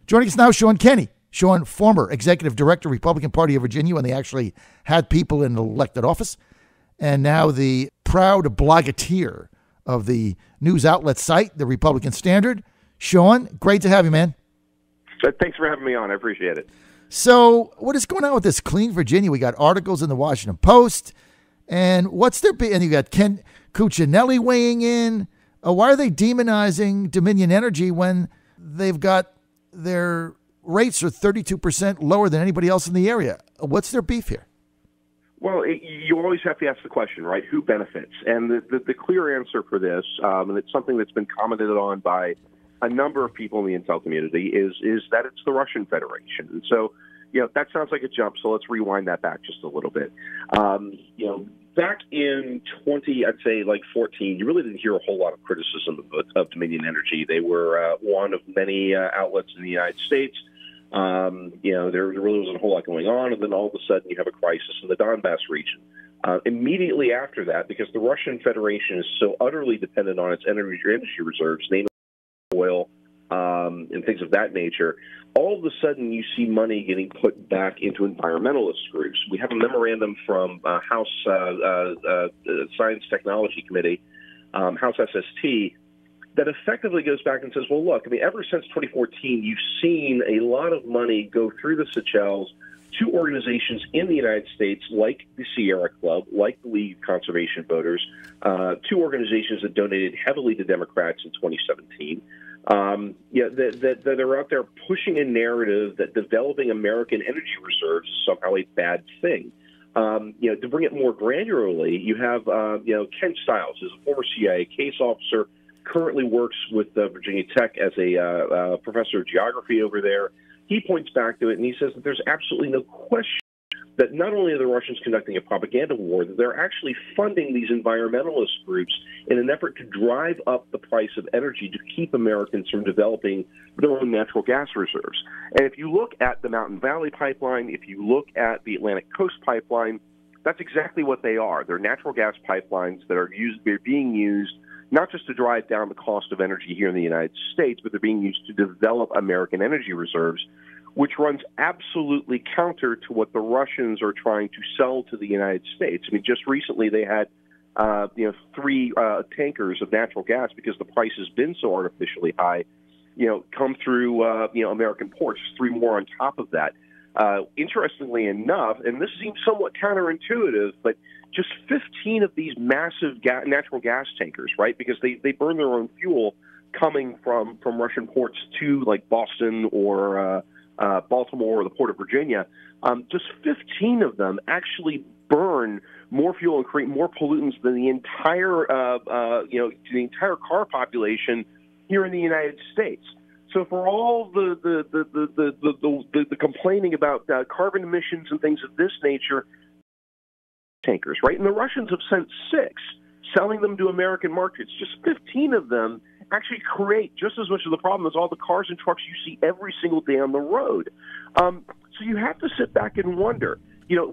Joining us now, Shaun Kenney. Shaun, former executive director, Republican Party of Virginia, when they actually had people in elected office, and now the proud blogateer of the news outlet site, the Republican Standard. Shaun, great to have you, man. Thanks for having me on. I appreciate it. So what is going on with this Clean Virginia? We got articles in the Washington Post, and what's their and you got Ken Cuccinelli weighing in. Why are they demonizing Dominion Energy when they've got their rates are 32% lower than anybody else in the area? What's their beef here? Well, you always have to ask the question, right? Who benefits? And the clear answer for this, and it's something that's been commented on by a number of people in the intel community, is that it's the Russian Federation. And so, that sounds like a jump. So let's rewind that back just a little bit. Back in 14, you really didn't hear a whole lot of criticism of Dominion Energy. They were one of many outlets in the United States. There really wasn't a whole lot going on, and then all of a sudden you have a crisis in the Donbass region. Immediately after that, because the Russian Federation is so utterly dependent on its energy reserves, namely oil and things of that nature, all of a sudden you see money getting put back into environmentalist groups. We have a memorandum from House Science Technology Committee, House SST, that effectively goes back and says, well, look, ever since 2014, you've seen a lot of money go through the Seychelles to organizations in the United States like the Sierra Club, like the League of Conservation Voters, two organizations that donated heavily to Democrats in 2017, that are out there pushing a narrative that developing American energy reserves is somehow a bad thing. To bring it more granularly, you have, Ken Stiles, who's a former CIA case officer, currently works with Virginia Tech as a professor of geography over there. He points back to it, and he says that there's absolutely no question that not only are the Russians conducting a propaganda war, that they're actually funding these environmentalist groups in an effort to drive up the price of energy to keep Americans from developing their own natural gas reserves. And if you look at the Mountain Valley Pipeline, if you look at the Atlantic Coast Pipeline, that's exactly what they are. They're natural gas pipelines that are being used not just to drive down the cost of energy here in the United States, but they're being used to develop American energy reserves, which runs absolutely counter to what the Russians are trying to sell to the United States. Just recently they had, 3 tankers of natural gas, because the price has been so artificially high, come through, American ports. 3 more on top of that. Interestingly enough, and this seems somewhat counterintuitive, but just 15 of these massive natural gas tankers, right? Because they burn their own fuel coming from Russian ports to like Boston or Baltimore or the Port of Virginia. Just 15 of them actually burn more fuel and create more pollutants than the entire car population here in the United States. So for all the complaining about carbon emissions and things of this nature, tankers, right? And the Russians have sent 6, selling them to American markets. Just 15 of them actually create just as much of the problem as all the cars and trucks you see every single day on the road. So you have to sit back and wonder,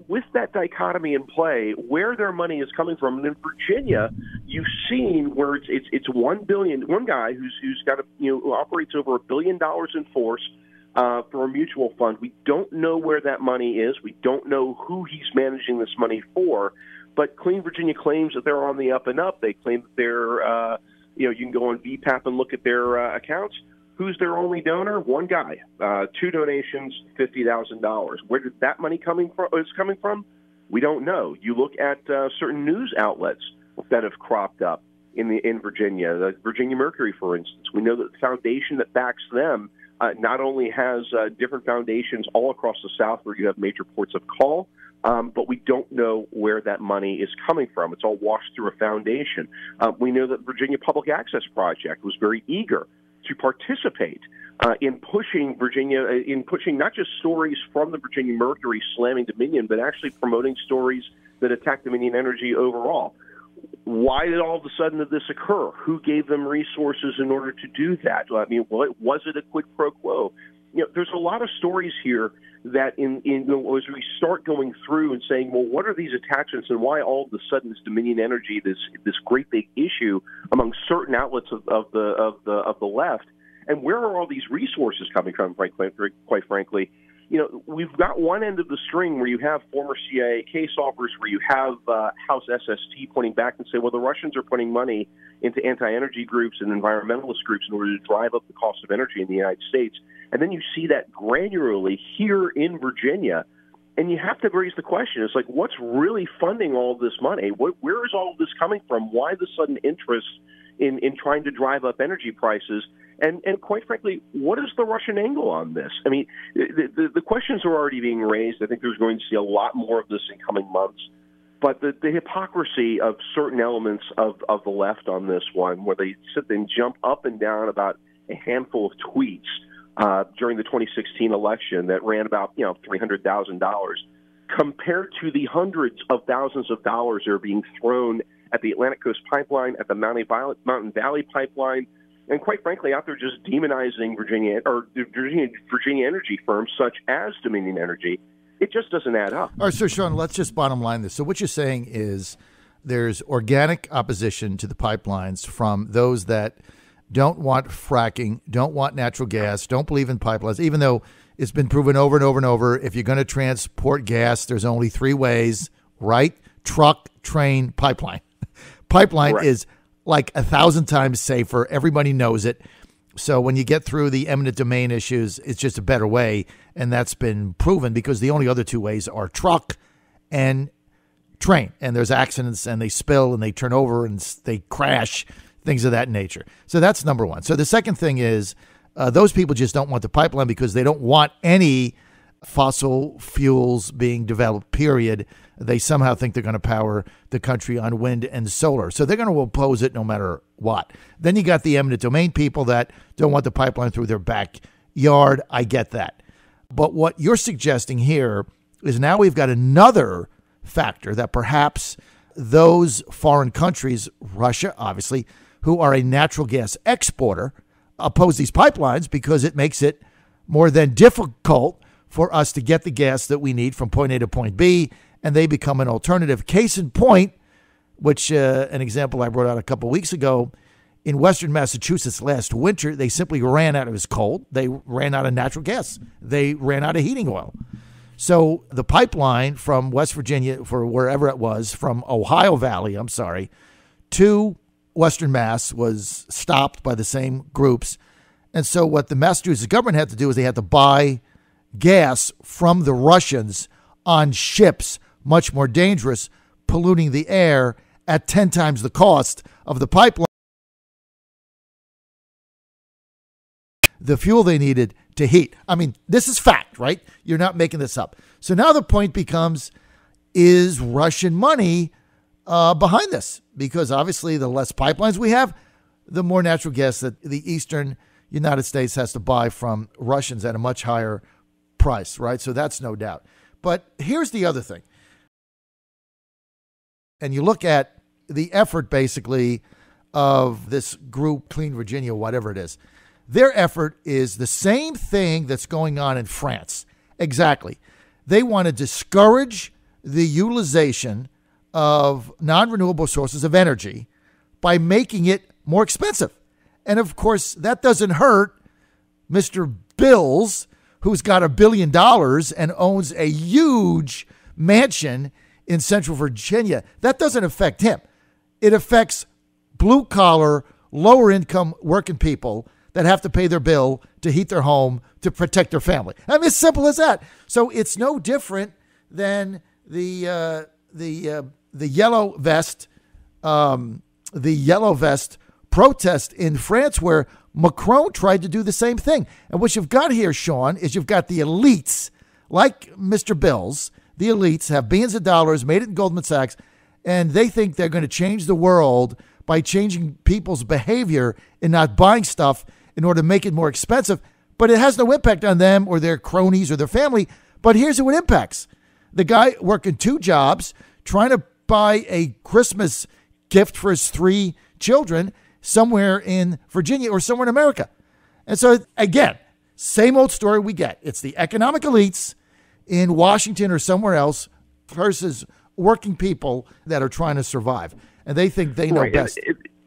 with that dichotomy in play, where their money is coming from. And in Virginia, you've seen where it's $1 billion. One guy who's got who operates over $1 billion in force for a mutual fund. We don't know where that money is. We don't know who he's managing this money for. But Clean Virginia claims that they're on the up and up. They claim that they're, you can go on VPAP and look at their accounts. Who's their only donor? One guy. 2 donations, $50,000. Where did that money coming from? We don't know. You look at certain news outlets that have cropped up in Virginia. The Virginia Mercury, for instance. We know that the foundation that backs them not only has different foundations all across the South where you have major ports of call, but we don't know where that money is coming from. It's all washed through a foundation. We know that Virginia Public Access Project was very eager to participate in pushing not just stories from the Virginia Mercury slamming Dominion, but actually promoting stories that attack Dominion Energy overall. Why did all of a sudden did this occur? Who gave them resources in order to do that? Was it a quid pro quo? There's a lot of stories here that as we start going through and saying, well, what are these attachments and why all of a sudden is Dominion Energy this great big issue among certain outlets of the left? And where are all these resources coming from, quite frankly? We've got one end of the string where you have former CIA case offers, where you have House SST pointing back and say, well, the Russians are putting money into anti-energy groups and environmentalist groups in order to drive up the cost of energy in the United States. And then you see that granularly here in Virginia. And you have to raise the question, it's like, what's really funding all this money? Where is all of this coming from? Why the sudden interest in trying to drive up energy prices? And quite frankly, what is the Russian angle on this? I mean, the questions are already being raised. I think there's going to see a lot more of this in coming months. But the hypocrisy of certain elements of the left on this one, where they sit and jump up and down about a handful of tweets during the 2016 election that ran about $300,000, compared to the hundreds of thousands of dollars that are being thrown at the Atlantic Coast Pipeline, at the Mountain Valley Pipeline, and quite frankly, out there just demonizing Virginia energy firms such as Dominion Energy. It just doesn't add up. All right, so Shaun, let's just bottom line this. So what you're saying is there's organic opposition to the pipelines from those that don't want fracking, don't want natural gas, don't believe in pipelines, even though it's been proven over and over and over, if you're going to transport gas, there's only three ways, right? Truck, train, pipeline. Pipeline Correct. Is like 1,000 times safer. Everybody knows it. So when you get through the eminent domain issues, it's just a better way. And that's been proven because the only other two ways are truck and train. And there's accidents and they spill and they turn over and they crash, things of that nature. So that's number one. So the second thing is those people just don't want the pipeline because they don't want any fossil fuels being developed, period. They somehow think they're going to power the country on wind and solar. So they're going to oppose it no matter what. Then you got the eminent domain people that don't want the pipeline through their backyard. I get that. But what you're suggesting here is now we've got another factor that perhaps those foreign countries, Russia, obviously, who are a natural gas exporter, oppose these pipelines because it makes it more than difficult for us to get the gas that we need from point A to point B, and they become an alternative. Case in point, which an example I brought out a couple weeks ago, in Western Massachusetts last winter, they simply ran out. It was cold. They ran out of natural gas. They ran out of heating oil. So the pipeline from West Virginia, for wherever it was, from Ohio Valley, to Western Mass was stopped by the same groups. And so what the Massachusetts government had to do is they had to buy gas from the Russians on ships, much more dangerous, polluting the air at 10 times the cost of the pipeline. The fuel they needed to heat. I mean, this is fact, right? You're not making this up. So now the point becomes, is Russian money behind this? Because obviously the less pipelines we have, the more natural gas that the eastern United States has to buy from Russians at a much higher price, right? So that's no doubt. But here's the other thing. And you look at the effort, basically, of this group, Clean Virginia, whatever it is. Their effort is the same thing that's going on in France. Exactly. They want to discourage the utilization of non-renewable sources of energy by making it more expensive. And of course, that doesn't hurt Mr. Bills, who's got $1 billion and owns a huge mansion in Central Virginia. That doesn't affect him. It affects blue-collar, lower-income working people that have to pay their bill to heat their home to protect their family. I mean, it's simple as that. So it's no different than the yellow vest protest in France, where Macron tried to do the same thing. And what you've got here, Shaun, is you've got the elites, like Mr. Bills. The elites have billions of dollars, made it in Goldman Sachs, and they think they're going to change the world by changing people's behavior and not buying stuff in order to make it more expensive. But it has no impact on them or their cronies or their family. But here's who it impacts. The guy working 2 jobs, trying to buy a Christmas gift for his 3 children somewhere in Virginia or somewhere in America. And so, again, same old story we get. It's the economic elites in Washington or somewhere else versus working people that are trying to survive. And they think they know best.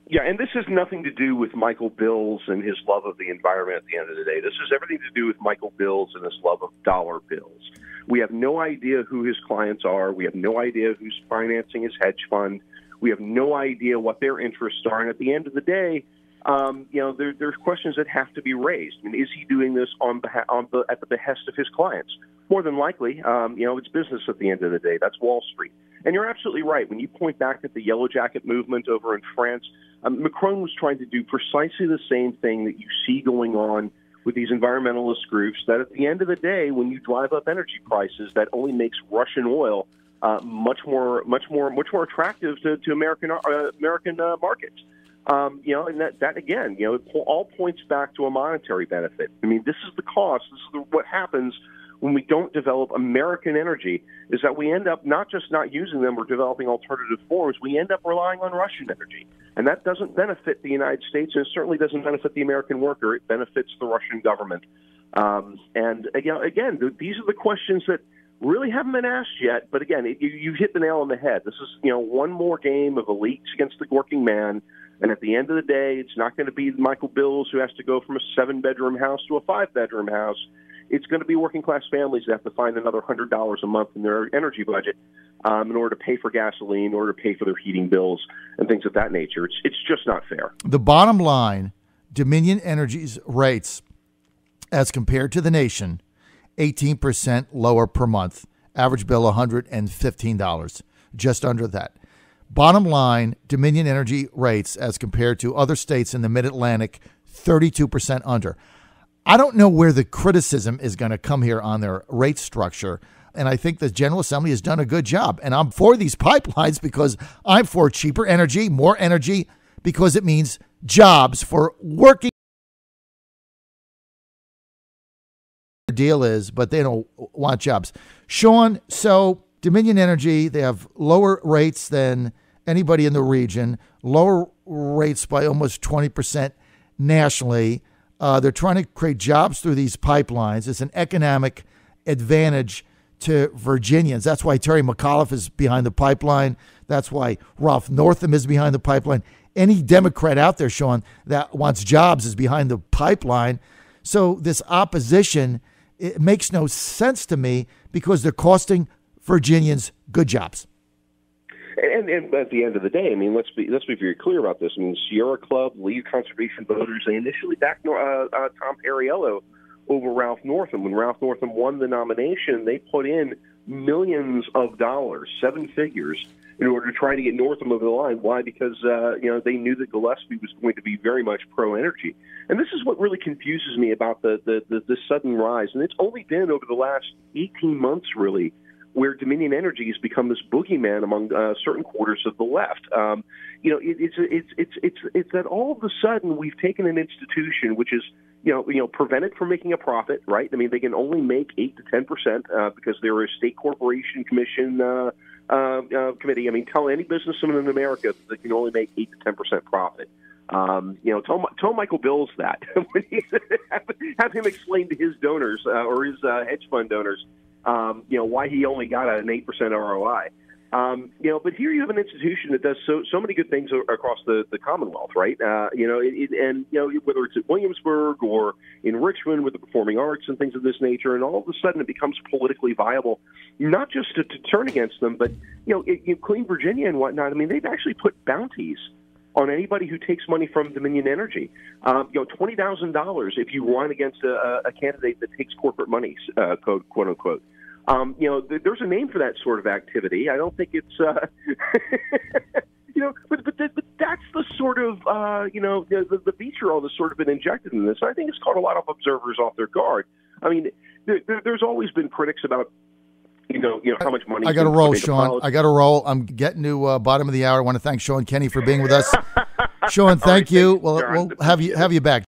Yeah, and this has nothing to do with Michael Bills and his love of the environment at the end of the day. This has everything to do with Michael Bills and his love of dollar bills. We have no idea who his clients are. We have no idea who's financing his hedge fund. We have no idea what their interests are. And at the end of the day, there's questions that have to be raised. I mean, is he doing this at the behest of his clients? More than likely, it's business at the end of the day. That's Wall Street. And you're absolutely right. When you point back at the Yellow Jacket movement over in France, Macron was trying to do precisely the same thing that you see going on with these environmentalist groups, that at the end of the day, when you drive up energy prices, that only makes Russian oil much more attractive to American markets. And that again, it all points back to a monetary benefit. I mean, this is the cost. This is what happens when we don't develop American energy, is that we end up not just not using them or developing alternative forms, we end up relying on Russian energy. And that doesn't benefit the United States, and it certainly doesn't benefit the American worker. It benefits the Russian government. And again, these are the questions that really haven't been asked yet. But again, you hit the nail on the head. This is one more game of elites against the working man. And at the end of the day, it's not going to be Michael Bills who has to go from a 7-bedroom house to a 5-bedroom house. It's going to be working-class families that have to find another $100 a month in their energy budget in order to pay for gasoline, in order to pay for their heating bills and things of that nature. It's just not fair. The bottom line, Dominion Energy's rates, as compared to the nation, 18% lower per month. Average bill $115, just under that. Bottom line, Dominion Energy rates, as compared to other states in the Mid-Atlantic, 32% under. I don't know where the criticism is going to come here on their rate structure, and I think the General Assembly has done a good job. And I'm for these pipelines because I'm for cheaper energy, more energy, because it means jobs for working. The deal is, but they don't want jobs. Shaun, so Dominion Energy, they have lower rates than anybody in the region, lower rates by almost 20% nationally. They're trying to create jobs through these pipelines. It's an economic advantage to Virginians. That's why Terry McAuliffe is behind the pipeline. That's why Ralph Northam is behind the pipeline. Any Democrat out there, Shaun, that wants jobs is behind the pipeline. So this opposition, it makes no sense to me because they're costing Virginians good jobs. And at the end of the day, I mean, let's be very clear about this. I mean, Sierra Club, League of Conservation Voters, they initially backed Tom Perriello over Ralph Northam. When Ralph Northam won the nomination, they put in millions of dollars, 7 figures, in order to try to get Northam over the line. Why? Because they knew that Gillespie was going to be very much pro-energy. And this is what really confuses me about the sudden rise. And it's only been over the last 18 months, really, where Dominion Energy has become this boogeyman among certain quarters of the left. It's that all of a sudden we've taken an institution which is prevented from making a profit, right? I mean, they can only make 8 to 10% because they're a state corporation commission committee. I mean, tell any businessman in America that they can only make 8 to 10% profit. Tell Michael Bills that. Have him explain to his donors or his hedge fund donors why he only got an 8% ROI. But here you have an institution that does so many good things across the Commonwealth, right? Whether it's at Williamsburg or in Richmond with the performing arts and things of this nature, and all of a sudden it becomes politically viable, not just to turn against them, but Clean Virginia and whatnot. I mean, they've actually put bounties on anybody who takes money from Dominion Energy. $20,000 if you run against a candidate that takes corporate money, quote unquote. There's a name for that sort of activity. I don't think it's, but that's the sort of, the vitriol that's sort of been injected in this. I think it's caught a lot of observers off their guard. I mean, there's always been critics about, how much money. I got to roll, Shaun. I got to roll. I'm getting to bottom of the hour. I want to thank Shaun Kenney for being with us. Shaun, thank you. Well, we'll have you back.